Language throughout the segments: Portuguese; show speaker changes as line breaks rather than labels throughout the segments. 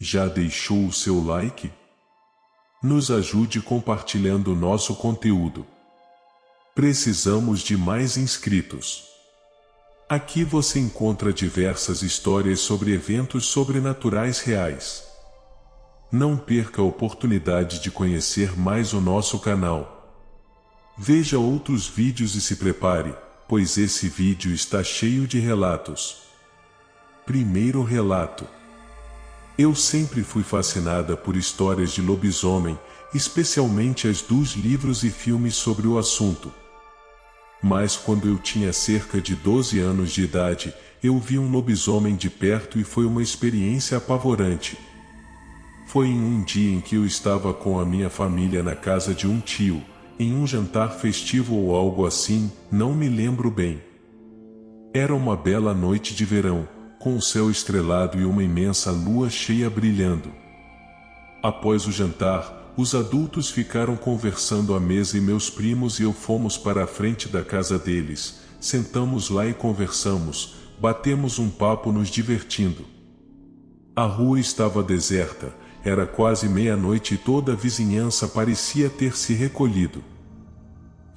já deixou o seu like? Nos ajude compartilhando nosso conteúdo. Precisamos de mais inscritos. Aqui você encontra diversas histórias sobre eventos sobrenaturais reais. Não perca a oportunidade de conhecer mais o nosso canal. Veja outros vídeos e se prepare, pois esse vídeo está cheio de relatos. Primeiro relato. Eu sempre fui fascinada por histórias de lobisomem, especialmente as dos livros e filmes sobre o assunto. Mas quando eu tinha cerca de 12 anos de idade, eu vi um lobisomem de perto e foi uma experiência apavorante. Foi em um dia em que eu estava com a minha família na casa de um tio, em um jantar festivo ou algo assim, não me lembro bem. Era uma bela noite de verão, com o céu estrelado e uma imensa lua cheia brilhando. Após o jantar, os adultos ficaram conversando à mesa e meus primos e eu fomos para a frente da casa deles, sentamos lá e conversamos, batemos um papo nos divertindo. A rua estava deserta, era quase meia-noite e toda a vizinhança parecia ter se recolhido.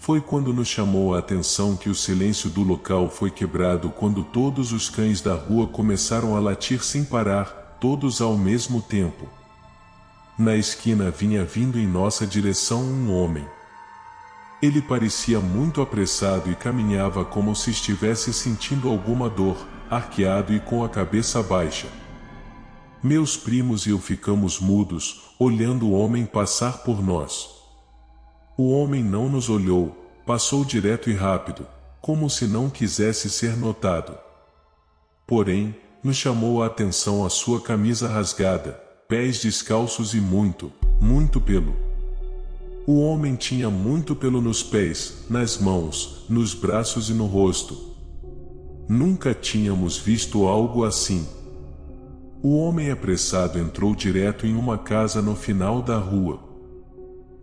Foi quando nos chamou a atenção que o silêncio do local foi quebrado quando todos os cães da rua começaram a latir sem parar, todos ao mesmo tempo. Na esquina vinha vindo em nossa direção um homem. Ele parecia muito apressado e caminhava como se estivesse sentindo alguma dor, arqueado e com a cabeça baixa. Meus primos e eu ficamos mudos, olhando o homem passar por nós. O homem não nos olhou, passou direto e rápido, como se não quisesse ser notado. Porém, nos chamou a atenção a sua camisa rasgada, pés descalços e muito pelo. O homem tinha muito pelo nos pés, nas mãos, nos braços e no rosto. Nunca tínhamos visto algo assim. O homem apressado entrou direto em uma casa no final da rua.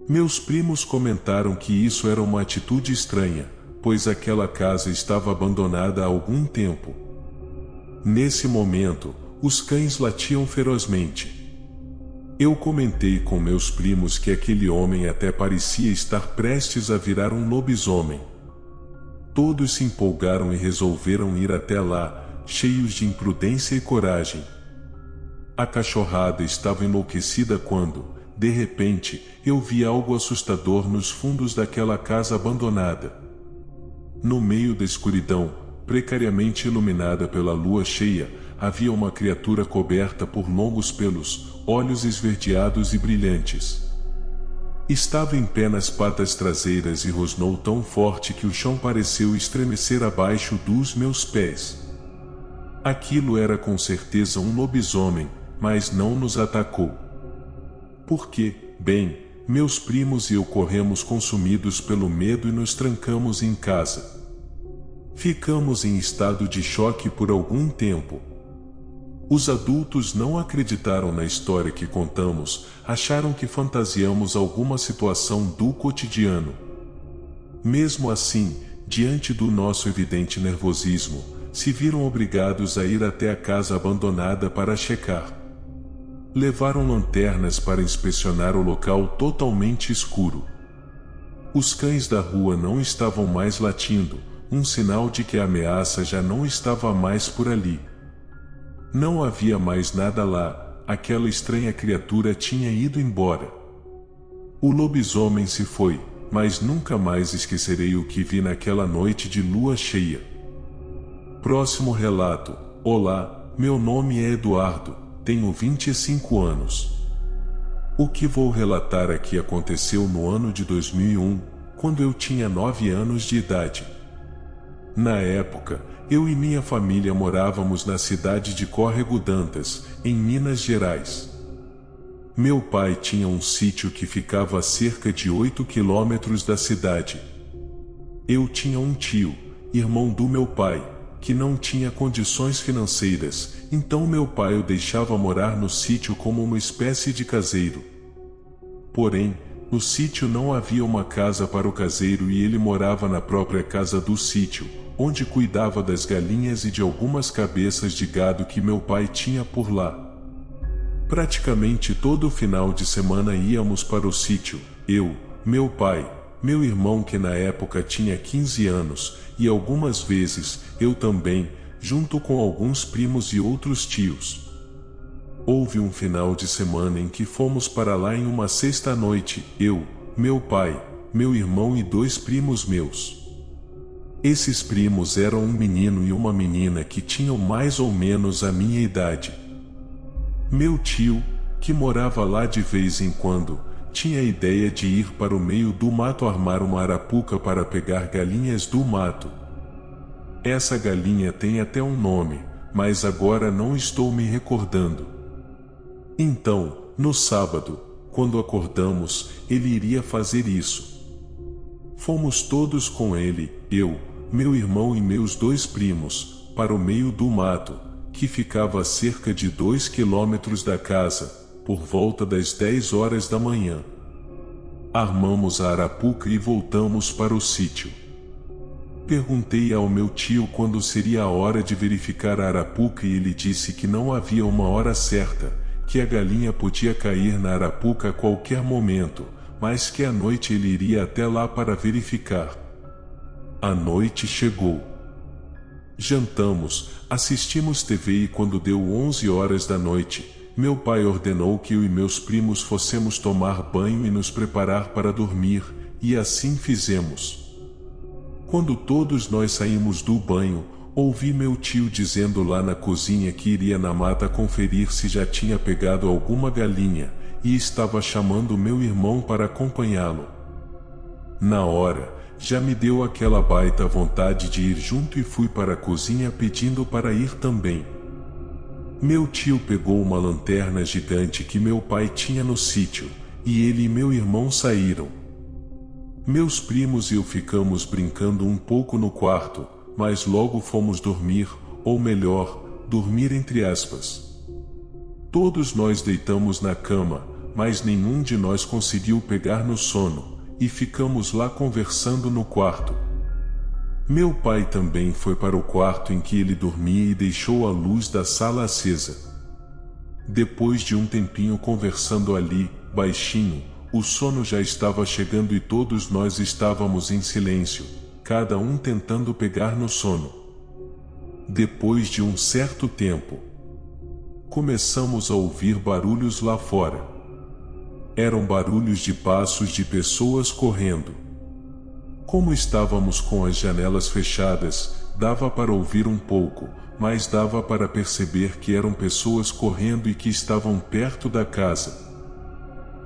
Meus primos comentaram que isso era uma atitude estranha, pois aquela casa estava abandonada há algum tempo. Nesse momento, os cães latiam ferozmente. Eu comentei com meus primos que aquele homem até parecia estar prestes a virar um lobisomem. Todos se empolgaram e resolveram ir até lá, cheios de imprudência e coragem. A cachorrada estava enlouquecida quando, de repente, eu vi algo assustador nos fundos daquela casa abandonada. No meio da escuridão, precariamente iluminada pela lua cheia, havia uma criatura coberta por longos pelos, olhos esverdeados e brilhantes. Estava em pé nas patas traseiras e rosnou tão forte que o chão pareceu estremecer abaixo dos meus pés. Aquilo era com certeza um lobisomem, mas não nos atacou. Porque, bem, meus primos e eu corremos consumidos pelo medo e nos trancamos em casa. Ficamos em estado de choque por algum tempo. Os adultos não acreditaram na história que contamos, acharam que fantasiamos alguma situação do cotidiano. Mesmo assim, diante do nosso evidente nervosismo, se viram obrigados a ir até a casa abandonada para checar. Levaram lanternas para inspecionar o local totalmente escuro. Os cães da rua não estavam mais latindo, um sinal de que a ameaça já não estava mais por ali. Não havia mais nada lá, aquela estranha criatura tinha ido embora. O lobisomem se foi, mas nunca mais esquecerei o que vi naquela noite de lua cheia. Próximo relato. Olá, meu nome é Eduardo, tenho 25 anos. O que vou relatar aqui aconteceu no ano de 2001, quando eu tinha 9 anos de idade. Na época, eu e minha família morávamos na cidade de Córrego d'Antas, em Minas Gerais. Meu pai tinha um sítio que ficava a cerca de 8 quilômetros da cidade. Eu tinha um tio, irmão do meu pai, que não tinha condições financeiras, então meu pai o deixava morar no sítio como uma espécie de caseiro. Porém, no sítio não havia uma casa para o caseiro e ele morava na própria casa do sítio, onde cuidava das galinhas e de algumas cabeças de gado que meu pai tinha por lá. Praticamente todo final de semana íamos para o sítio, eu, meu pai, meu irmão que na época tinha 15 anos, e algumas vezes, eu também, junto com alguns primos e outros tios. Houve um final de semana em que fomos para lá em uma sexta-noite, eu, meu pai, meu irmão e 2 primos meus. Esses primos eram um menino e uma menina que tinham mais ou menos a minha idade. Meu tio, que morava lá de vez em quando, tinha a ideia de ir para o meio do mato armar uma arapuca para pegar galinhas do mato. Essa galinha tem até um nome, mas agora não estou me recordando. Então, no sábado, quando acordamos, ele iria fazer isso. Fomos todos com ele, eu, meu irmão e meus 2 primos, para o meio do mato, que ficava a cerca de 2 quilômetros da casa, por volta das 10 horas da manhã. Armamos a arapuca e voltamos para o sítio. Perguntei ao meu tio quando seria a hora de verificar a arapuca e ele disse que não havia uma hora certa, que a galinha podia cair na arapuca a qualquer momento, mas que à noite ele iria até lá para verificar. A noite chegou. Jantamos, assistimos TV e quando deu 11 horas da noite, meu pai ordenou que eu e meus primos fossemos tomar banho e nos preparar para dormir, e assim fizemos. Quando todos nós saímos do banho, ouvi meu tio dizendo lá na cozinha que iria na mata conferir se já tinha pegado alguma galinha, e estava chamando meu irmão para acompanhá-lo. Na hora, já me deu aquela baita vontade de ir junto e fui para a cozinha pedindo para ir também. Meu tio pegou uma lanterna gigante que meu pai tinha no sítio, e ele e meu irmão saíram. Meus primos e eu ficamos brincando um pouco no quarto, mas logo fomos dormir, ou melhor, dormir entre aspas. Todos nós deitamos na cama, mas nenhum de nós conseguiu pegar no sono, e ficamos lá conversando no quarto. Meu pai também foi para o quarto em que ele dormia e deixou a luz da sala acesa. Depois de um tempinho conversando ali, baixinho, o sono já estava chegando e todos nós estávamos em silêncio, cada um tentando pegar no sono. Depois de um certo tempo, começamos a ouvir barulhos lá fora. Eram barulhos de passos de pessoas correndo. Como estávamos com as janelas fechadas, dava para ouvir um pouco, mas dava para perceber que eram pessoas correndo e que estavam perto da casa.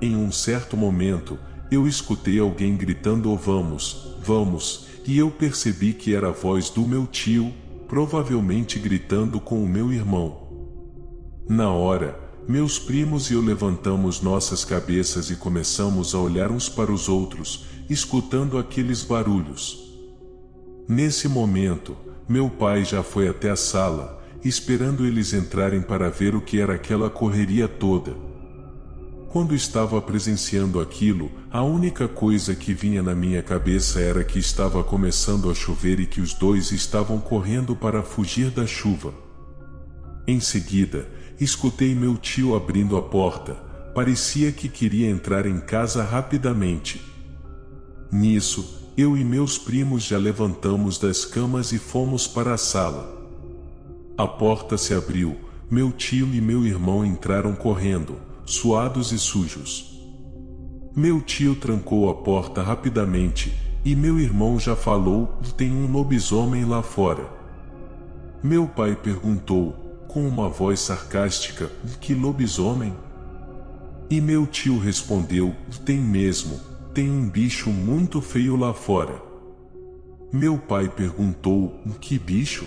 Em um certo momento, eu escutei alguém gritando "Oh, vamos, vamos", e eu percebi que era a voz do meu tio, provavelmente gritando com o meu irmão. Na hora, meus primos e eu levantamos nossas cabeças e começamos a olhar uns para os outros, escutando aqueles barulhos. Nesse momento, meu pai já foi até a sala, esperando eles entrarem para ver o que era aquela correria toda. Quando estava presenciando aquilo, a única coisa que vinha na minha cabeça era que estava começando a chover e que os 2 estavam correndo para fugir da chuva. Em seguida, escutei meu tio abrindo a porta, parecia que queria entrar em casa rapidamente. Nisso, eu e meus primos já levantamos das camas e fomos para a sala. A porta se abriu, meu tio e meu irmão entraram correndo, suados e sujos. Meu tio trancou a porta rapidamente, e meu irmão já falou: "Tem um lobisomem lá fora." Meu pai perguntou, com uma voz sarcástica: "Que lobisomem?" E meu tio respondeu: "Tem mesmo, tem um bicho muito feio lá fora." Meu pai perguntou: "Que bicho?"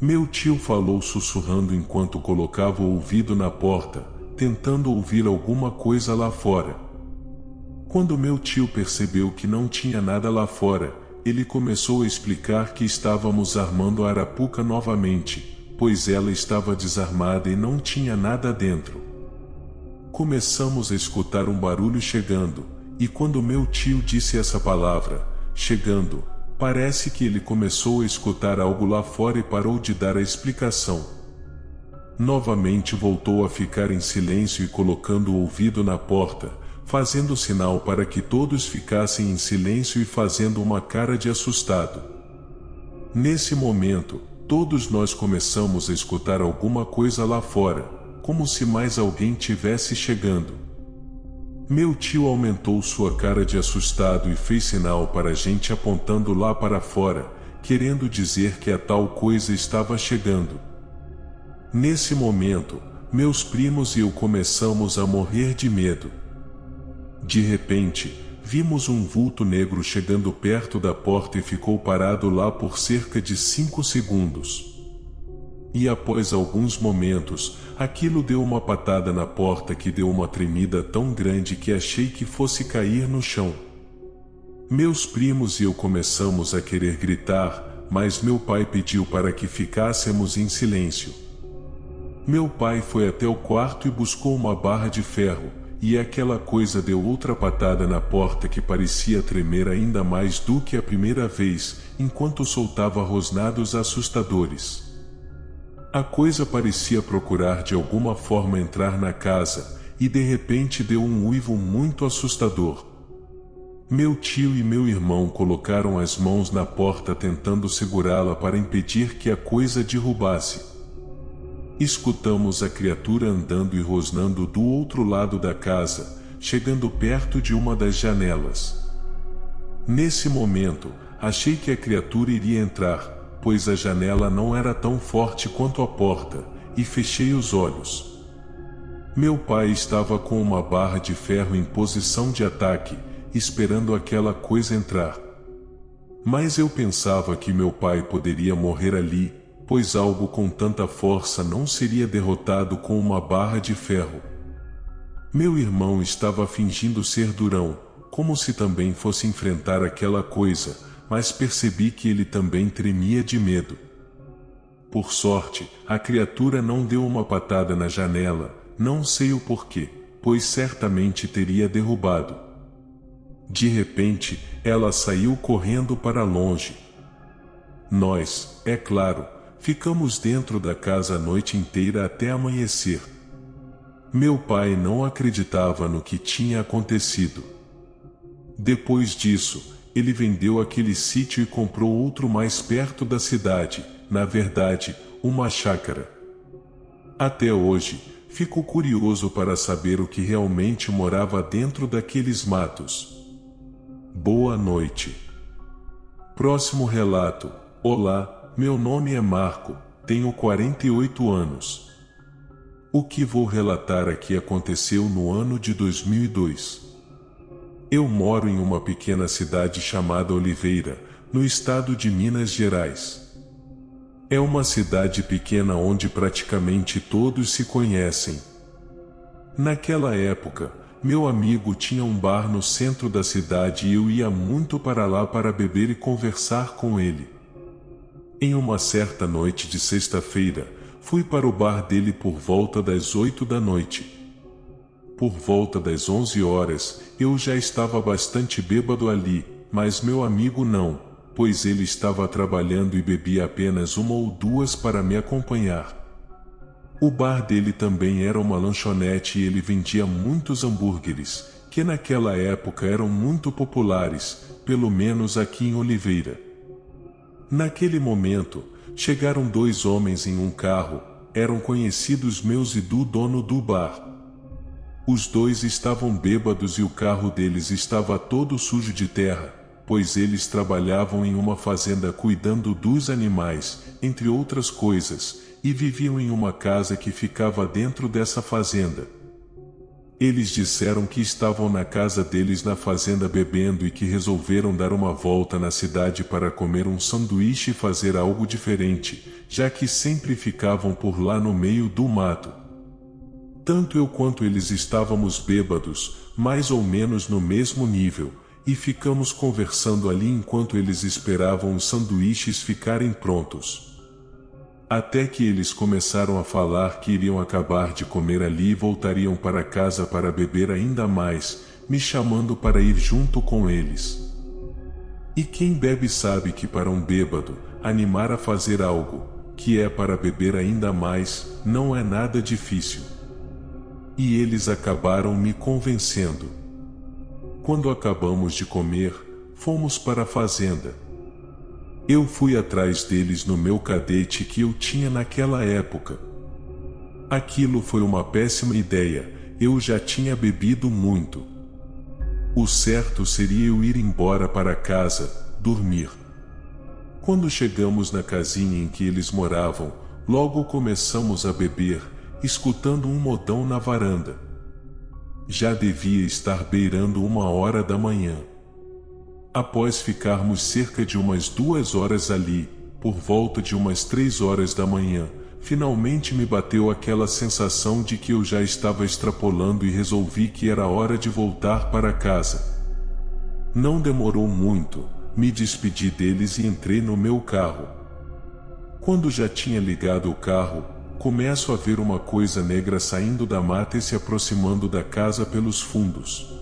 Meu tio falou sussurrando enquanto colocava o ouvido na porta, tentando ouvir alguma coisa lá fora. Quando meu tio percebeu que não tinha nada lá fora, ele começou a explicar que estávamos armando a arapuca novamente, pois ela estava desarmada e não tinha nada dentro. Começamos a escutar um barulho chegando, e quando meu tio disse essa palavra, chegando, parece que ele começou a escutar algo lá fora e parou de dar a explicação. Novamente voltou a ficar em silêncio e colocando o ouvido na porta, fazendo sinal para que todos ficassem em silêncio e fazendo uma cara de assustado. Nesse momento, todos nós começamos a escutar alguma coisa lá fora, como se mais alguém tivesse chegando. Meu tio aumentou sua cara de assustado e fez sinal para a gente apontando lá para fora, querendo dizer que a tal coisa estava chegando. Nesse momento, meus primos e eu começamos a morrer de medo. De repente, vimos um vulto negro chegando perto da porta e ficou parado lá por cerca de 5 segundos. E após alguns momentos, aquilo deu uma patada na porta que deu uma tremida tão grande que achei que fosse cair no chão. Meus primos e eu começamos a querer gritar, mas meu pai pediu para que ficássemos em silêncio. Meu pai foi até o quarto e buscou uma barra de ferro, e aquela coisa deu outra patada na porta que parecia tremer ainda mais do que a primeira vez, enquanto soltava rosnados assustadores. A coisa parecia procurar de alguma forma entrar na casa, e de repente deu um uivo muito assustador. Meu tio e meu irmão colocaram as mãos na porta tentando segurá-la para impedir que a coisa derrubasse. Escutamos a criatura andando e rosnando do outro lado da casa, chegando perto de uma das janelas. Nesse momento, achei que a criatura iria entrar, pois a janela não era tão forte quanto a porta, e fechei os olhos. Meu pai estava com uma barra de ferro em posição de ataque, esperando aquela coisa entrar. Mas eu pensava que meu pai poderia morrer ali, pois algo com tanta força não seria derrotado com uma barra de ferro. Meu irmão estava fingindo ser durão, como se também fosse enfrentar aquela coisa, mas percebi que ele também tremia de medo. Por sorte, a criatura não deu uma patada na janela, não sei o porquê, pois certamente teria derrubado. De repente, ela saiu correndo para longe. Nós, é claro, ficamos dentro da casa a noite inteira até amanhecer. Meu pai não acreditava no que tinha acontecido. Depois disso, ele vendeu aquele sítio e comprou outro mais perto da cidade, na verdade, uma chácara. Até hoje, fico curioso para saber o que realmente morava dentro daqueles matos. Boa noite. Próximo relato. Olá, meu nome é Marco, tenho 48 anos. O que vou relatar aqui aconteceu no ano de 2002. Eu moro em uma pequena cidade chamada Oliveira, no estado de Minas Gerais. É uma cidade pequena onde praticamente todos se conhecem. Naquela época, meu amigo tinha um bar no centro da cidade e eu ia muito para lá para beber e conversar com ele. Em uma certa noite de sexta-feira, fui para o bar dele por volta das 8 da noite. Por volta das 11 horas, eu já estava bastante bêbado ali, mas meu amigo não, pois ele estava trabalhando e bebia apenas uma ou duas para me acompanhar. O bar dele também era uma lanchonete e ele vendia muitos hambúrgueres, que naquela época eram muito populares, pelo menos aqui em Oliveira. Naquele momento, chegaram 2 homens em um carro, eram conhecidos meus e do dono do bar. Os 2 estavam bêbados e o carro deles estava todo sujo de terra, pois eles trabalhavam em uma fazenda cuidando dos animais, entre outras coisas, e viviam em uma casa que ficava dentro dessa fazenda. Eles disseram que estavam na casa deles na fazenda bebendo e que resolveram dar uma volta na cidade para comer um sanduíche e fazer algo diferente, já que sempre ficavam por lá no meio do mato. Tanto eu quanto eles estávamos bêbados, mais ou menos no mesmo nível, e ficamos conversando ali enquanto eles esperavam os sanduíches ficarem prontos. Até que eles começaram a falar que iriam acabar de comer ali e voltariam para casa para beber ainda mais, me chamando para ir junto com eles. E quem bebe sabe que para um bêbado, animar a fazer algo, que é para beber ainda mais, não é nada difícil. E eles acabaram me convencendo. Quando acabamos de comer, fomos para a fazenda. Eu fui atrás deles no meu cadete que eu tinha naquela época. Aquilo foi uma péssima ideia, eu já tinha bebido muito. O certo seria eu ir embora para casa, dormir. Quando chegamos na casinha em que eles moravam, logo começamos a beber, escutando um modão na varanda. Já devia estar beirando 1h da manhã. Após ficarmos cerca de umas 2 horas ali, por volta de umas 3 horas da manhã, finalmente me bateu aquela sensação de que eu já estava extrapolando e resolvi que era hora de voltar para casa. Não demorou muito, me despedi deles e entrei no meu carro. Quando já tinha ligado o carro, começo a ver uma coisa negra saindo da mata e se aproximando da casa pelos fundos.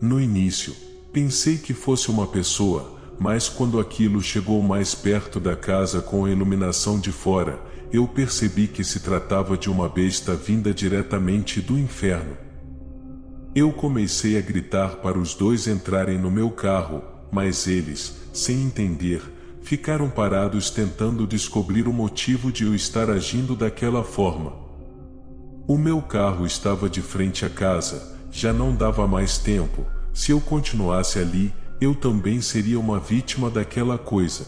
No início, pensei que fosse uma pessoa, mas quando aquilo chegou mais perto da casa com a iluminação de fora, eu percebi que se tratava de uma besta vinda diretamente do inferno. Eu comecei a gritar para os dois entrarem no meu carro, mas eles, sem entender, ficaram parados tentando descobrir o motivo de eu estar agindo daquela forma. O meu carro estava de frente à casa, já não dava mais tempo, se eu continuasse ali, eu também seria uma vítima daquela coisa.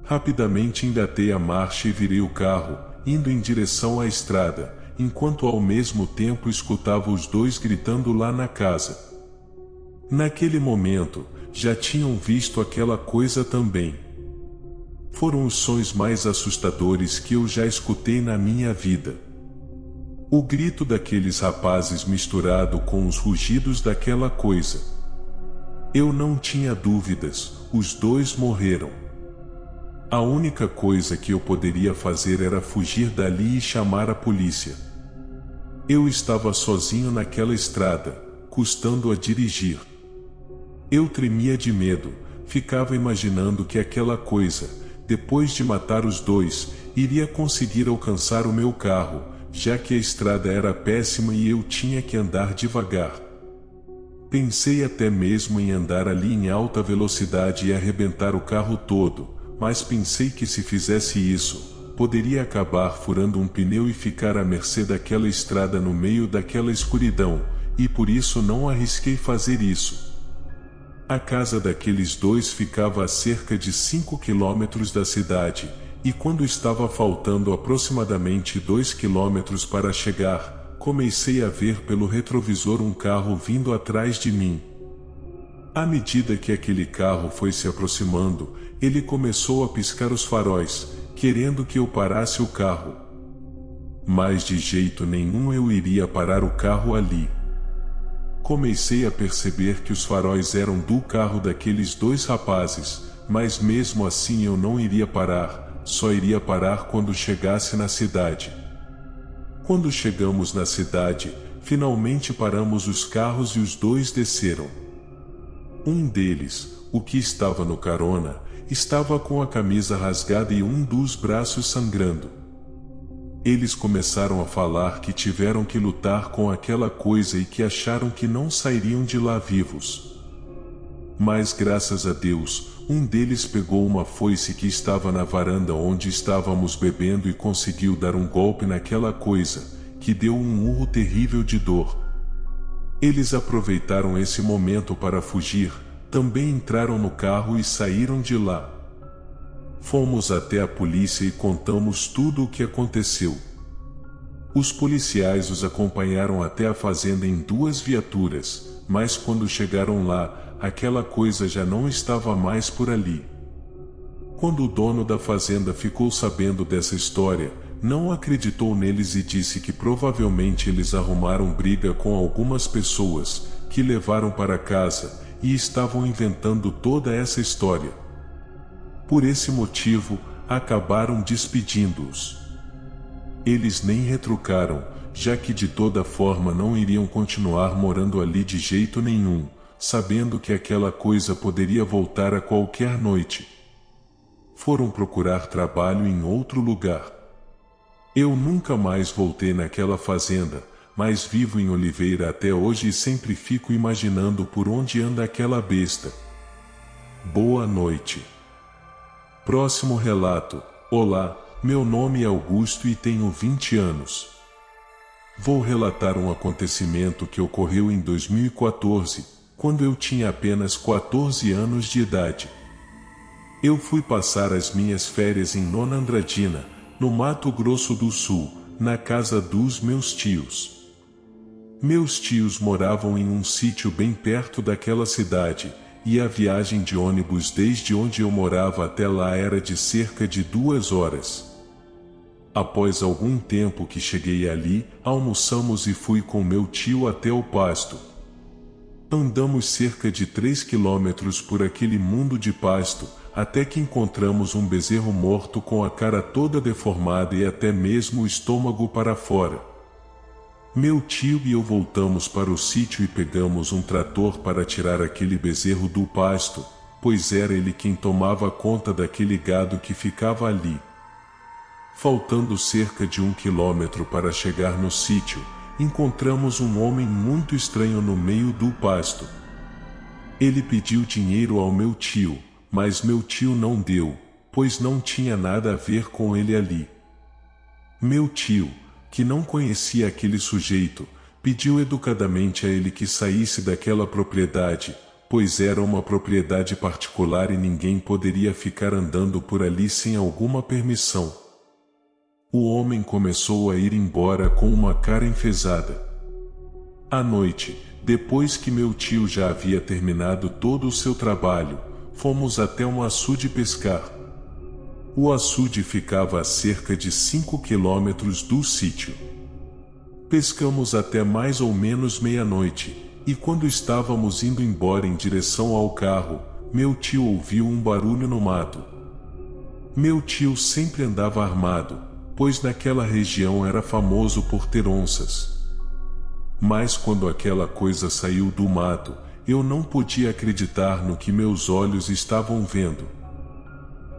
Rapidamente engatei a marcha e virei o carro, indo em direção à estrada, enquanto ao mesmo tempo escutava os dois gritando lá na casa. Naquele momento, já tinham visto aquela coisa também. Foram os sons mais assustadores que eu já escutei na minha vida. O grito daqueles rapazes misturado com os rugidos daquela coisa. Eu não tinha dúvidas, os dois morreram. A única coisa que eu poderia fazer era fugir dali e chamar a polícia. Eu estava sozinho naquela estrada, custando a dirigir. Eu tremia de medo, ficava imaginando que aquela coisa, depois de matar os dois, iria conseguir alcançar o meu carro, já que a estrada era péssima e eu tinha que andar devagar. Pensei até mesmo em andar ali em alta velocidade e arrebentar o carro todo, mas pensei que se fizesse isso, poderia acabar furando um pneu e ficar à mercê daquela estrada no meio daquela escuridão, e por isso não arrisquei fazer isso. A casa daqueles dois ficava a cerca de 5 quilômetros da cidade, e quando estava faltando aproximadamente 2 quilômetros para chegar, comecei a ver pelo retrovisor um carro vindo atrás de mim. À medida que aquele carro foi se aproximando, ele começou a piscar os faróis, querendo que eu parasse o carro. Mas de jeito nenhum eu iria parar o carro ali. Comecei a perceber que os faróis eram do carro daqueles dois rapazes, mas mesmo assim eu não iria parar, só iria parar quando chegasse na cidade. Quando chegamos na cidade, finalmente paramos os carros e os dois desceram. Um deles, o que estava no carona, estava com a camisa rasgada e um dos braços sangrando. Eles começaram a falar que tiveram que lutar com aquela coisa e que acharam que não sairiam de lá vivos. Mas graças a Deus, um deles pegou uma foice que estava na varanda onde estávamos bebendo e conseguiu dar um golpe naquela coisa, que deu um urro terrível de dor. Eles aproveitaram esse momento para fugir, também entraram no carro e saíram de lá. Fomos até a polícia e contamos tudo o que aconteceu. Os policiais os acompanharam até a fazenda em 2 viaturas, mas quando chegaram lá, aquela coisa já não estava mais por ali. Quando o dono da fazenda ficou sabendo dessa história, não acreditou neles e disse que provavelmente eles arrumaram briga com algumas pessoas, que levaram para casa, e estavam inventando toda essa história. Por esse motivo, acabaram despedindo-os. Eles nem retrucaram, já que de toda forma não iriam continuar morando ali de jeito nenhum, sabendo que aquela coisa poderia voltar a qualquer noite. foram procurar trabalho em outro lugar. Eu nunca mais voltei naquela fazenda, mas vivo em Oliveira até hoje e sempre fico imaginando por onde anda aquela besta. Boa noite. Próximo relato. Olá, meu nome é Augusto e tenho 20 anos. Vou relatar um acontecimento que ocorreu em 2014, quando eu tinha apenas 14 anos de idade. Eu fui passar as minhas férias em Nona Andradina, no Mato Grosso do Sul, na casa dos meus tios. Meus tios moravam em um sítio bem perto daquela cidade, e a viagem de ônibus desde onde eu morava até lá era de cerca de 2 horas. Após algum tempo que cheguei ali, almoçamos e fui com meu tio até o pasto. Andamos cerca de 3 quilômetros por aquele mundo de pasto, até que encontramos um bezerro morto com a cara toda deformada e até mesmo o estômago para fora. Meu tio e eu voltamos para o sítio e pegamos um trator para tirar aquele bezerro do pasto, pois era ele quem tomava conta daquele gado que ficava ali. Faltando cerca de 1 quilômetro para chegar no sítio, encontramos um homem muito estranho no meio do pasto. Ele pediu dinheiro ao meu tio, mas meu tio não deu, pois não tinha nada a ver com ele ali. Meu tio, que não conhecia aquele sujeito, pediu educadamente a ele que saísse daquela propriedade, pois era uma propriedade particular e ninguém poderia ficar andando por ali sem alguma permissão. O homem começou a ir embora com uma cara enfesada. À noite, depois que meu tio já havia terminado todo o seu trabalho, fomos até um açude pescar. O açude ficava a cerca de 5 quilômetros do sítio. Pescamos até mais ou menos meia-noite, e quando estávamos indo embora em direção ao carro, meu tio ouviu um barulho no mato. Meu tio sempre andava armado, pois naquela região era famoso por ter onças. Mas quando aquela coisa saiu do mato, eu não podia acreditar no que meus olhos estavam vendo.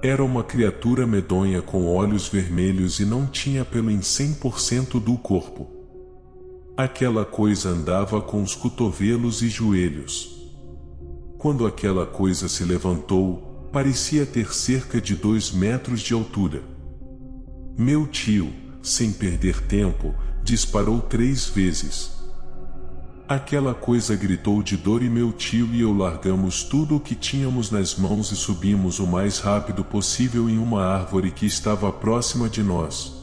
Era uma criatura medonha com olhos vermelhos e não tinha pelo em 100% do corpo. Aquela coisa andava com os cotovelos e joelhos. Quando aquela coisa se levantou, parecia ter cerca de 2 metros de altura. Meu tio, sem perder tempo, disparou 3 vezes. Aquela coisa gritou de dor e meu tio e eu largamos tudo o que tínhamos nas mãos e subimos o mais rápido possível em uma árvore que estava próxima de nós.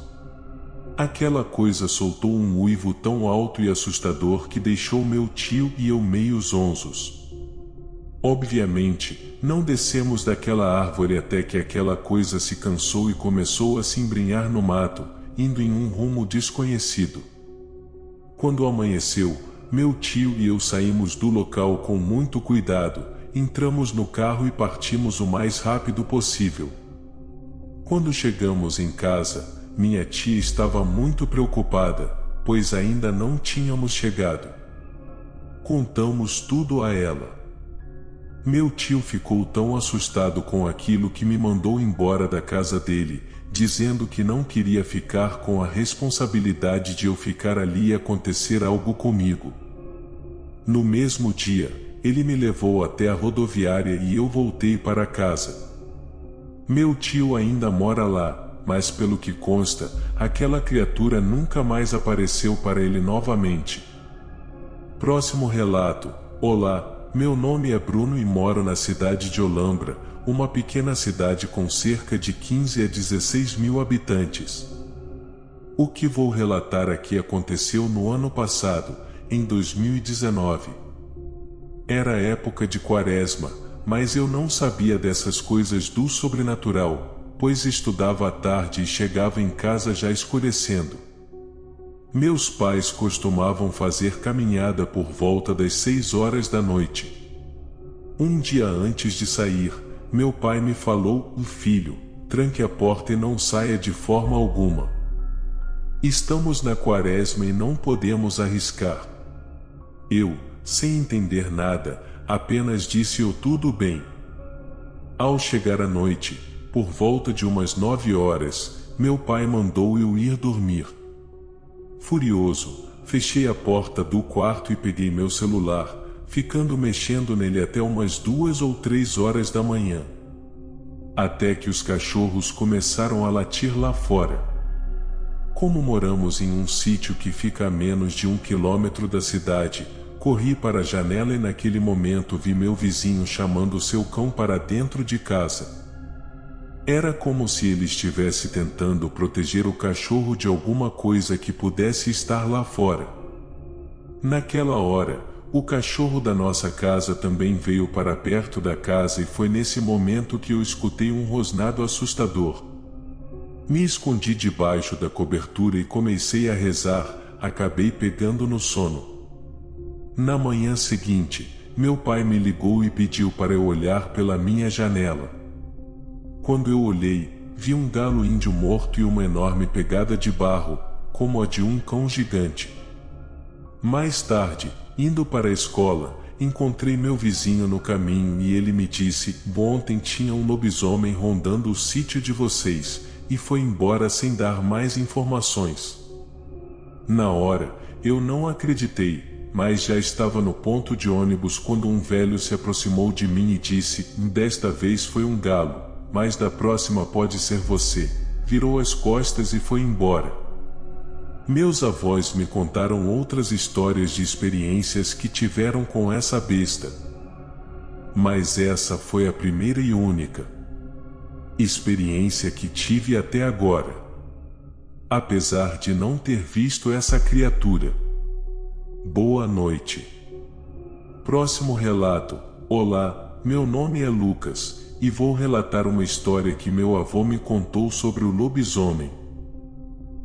Aquela coisa soltou um uivo tão alto e assustador que deixou meu tio e eu meio zonzos. Obviamente, não descemos daquela árvore até que aquela coisa se cansou e começou a se embrenhar no mato, indo em um rumo desconhecido. Quando amanheceu, meu tio e eu saímos do local com muito cuidado, entramos no carro e partimos o mais rápido possível. Quando chegamos em casa, minha tia estava muito preocupada, pois ainda não tínhamos chegado. Contamos tudo a ela. Meu tio ficou tão assustado com aquilo que me mandou embora da casa dele, dizendo que não queria ficar com a responsabilidade de eu ficar ali e acontecer algo comigo. No mesmo dia, ele me levou até a rodoviária e eu voltei para casa. Meu tio ainda mora lá, mas pelo que consta, aquela criatura nunca mais apareceu para ele novamente. Próximo relato. Olá. Meu nome é Bruno e moro na cidade de Olambra, uma pequena cidade com cerca de 15 a 16 mil habitantes. O que vou relatar aqui aconteceu no ano passado, em 2019. Era época de Quaresma, mas eu não sabia dessas coisas do sobrenatural, pois estudava à tarde e chegava em casa já escurecendo. Meus pais costumavam fazer caminhada por volta das 6 horas da noite. Um dia antes de sair, meu pai me falou: filho, tranque a porta e não saia de forma alguma. Estamos na Quaresma e não podemos arriscar. Eu, sem entender nada, apenas disse: tudo bem. Ao chegar à noite, por volta de umas 9 horas, meu pai mandou eu ir dormir. Furioso, fechei a porta do quarto e peguei meu celular, ficando mexendo nele até umas 2 ou 3 horas da manhã. Até que os cachorros começaram a latir lá fora. Como moramos em um sítio que fica a menos de 1 quilômetro da cidade, corri para a janela e naquele momento vi meu vizinho chamando seu cão para dentro de casa. Era como se ele estivesse tentando proteger o cachorro de alguma coisa que pudesse estar lá fora. Naquela hora, o cachorro da nossa casa também veio para perto da casa e foi nesse momento que eu escutei um rosnado assustador. Me escondi debaixo da cobertura e comecei a rezar, acabei pegando no sono. Na manhã seguinte, meu pai me ligou e pediu para eu olhar pela minha janela. Quando eu olhei, vi um galo índio morto e uma enorme pegada de barro, como a de um cão gigante. Mais tarde, indo para a escola, encontrei meu vizinho no caminho e ele me disse: ontem tinha um lobisomem rondando o sítio de vocês, e foi embora sem dar mais informações. Na hora, eu não acreditei, mas já estava no ponto de ônibus quando um velho se aproximou de mim e disse: desta vez foi um galo, mas da próxima pode ser você. Virou as costas e foi embora. Meus avós me contaram outras histórias de experiências que tiveram com essa besta. Mas essa foi a primeira e única experiência que tive até agora. Apesar de não ter visto essa criatura. Boa noite. Próximo relato. Olá, meu nome é Lucas, e vou relatar uma história que meu avô me contou sobre o lobisomem.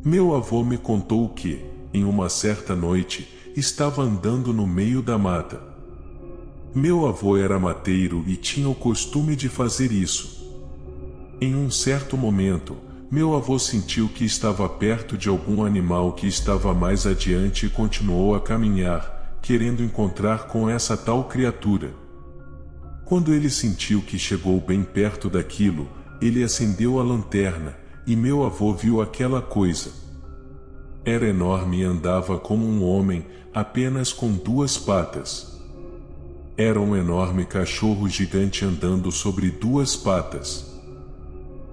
Meu avô me contou que, em uma certa noite, estava andando no meio da mata. Meu avô era mateiro e tinha o costume de fazer isso. Em um certo momento, meu avô sentiu que estava perto de algum animal que estava mais adiante e continuou a caminhar, querendo encontrar com essa tal criatura. Quando ele sentiu que chegou bem perto daquilo, ele acendeu a lanterna, e meu avô viu aquela coisa. Era enorme e andava como um homem, apenas com 2 patas. Era um enorme cachorro gigante andando sobre 2 patas.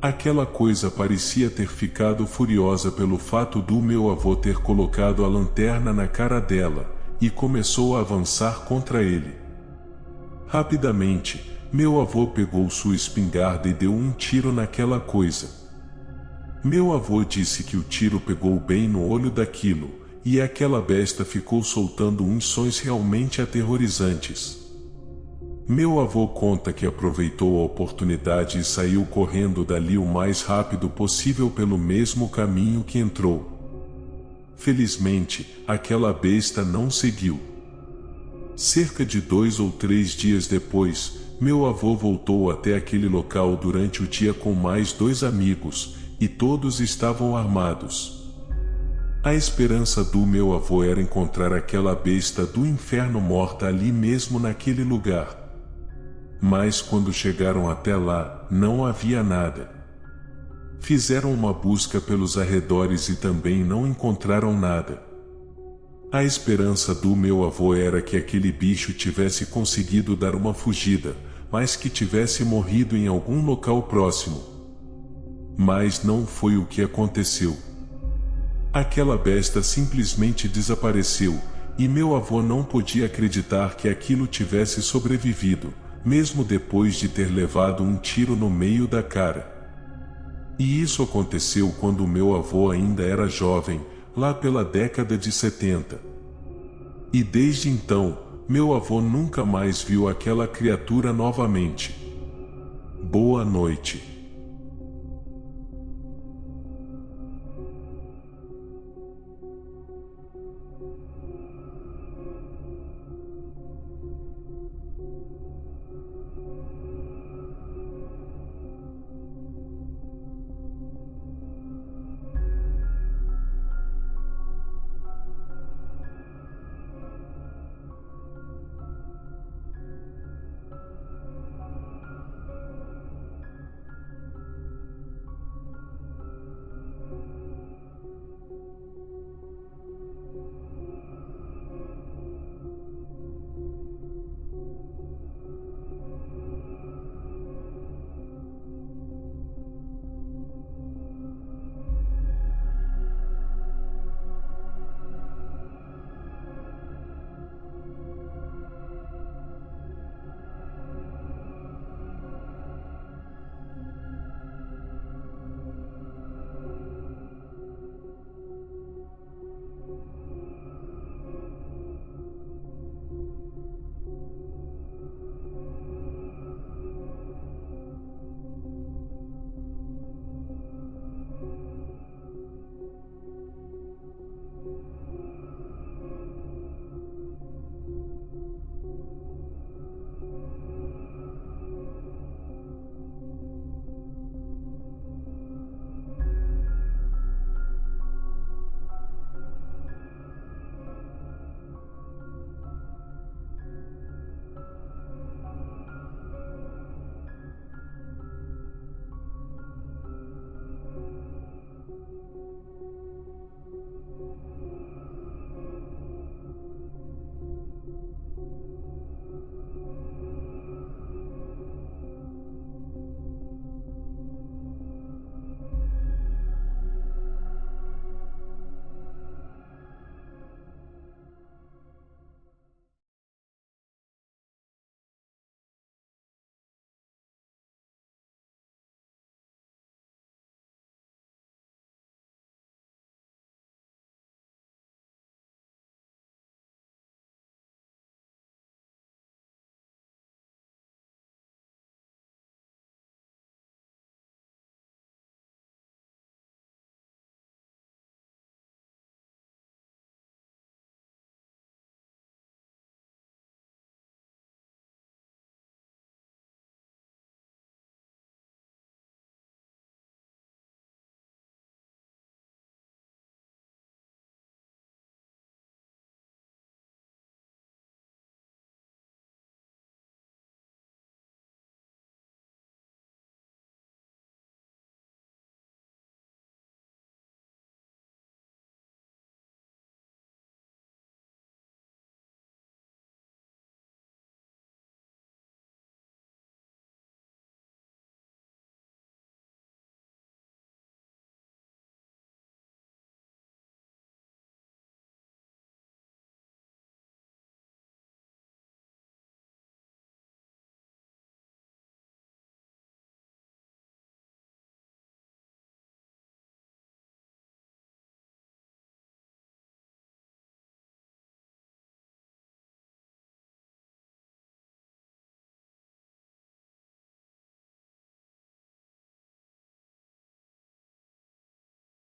Aquela coisa parecia ter ficado furiosa pelo fato do meu avô ter colocado a lanterna na cara dela, e começou a avançar contra ele. Rapidamente, meu avô pegou sua espingarda e deu um tiro naquela coisa. Meu avô disse que o tiro pegou bem no olho daquilo, e aquela besta ficou soltando uns sons realmente aterrorizantes. Meu avô conta que aproveitou a oportunidade e saiu correndo dali o mais rápido possível pelo mesmo caminho que entrou. Felizmente, aquela besta não seguiu. Cerca de 2 ou 3 dias depois, meu avô voltou até aquele local durante o dia com mais 2 amigos, e todos estavam armados. A esperança do meu avô era encontrar aquela besta do inferno morta ali mesmo naquele lugar. Mas quando chegaram até lá, não havia nada. Fizeram uma busca pelos arredores e também não encontraram nada. A esperança do meu avô era que aquele bicho tivesse conseguido dar uma fugida, mas que tivesse morrido em algum local próximo. Mas não foi o que aconteceu. Aquela besta simplesmente desapareceu, e meu avô não podia acreditar que aquilo tivesse sobrevivido, mesmo depois de ter levado um tiro no meio da cara. E isso aconteceu quando meu avô ainda era jovem, lá pela década de 70. E desde então, meu avô nunca mais viu aquela criatura novamente. Boa noite.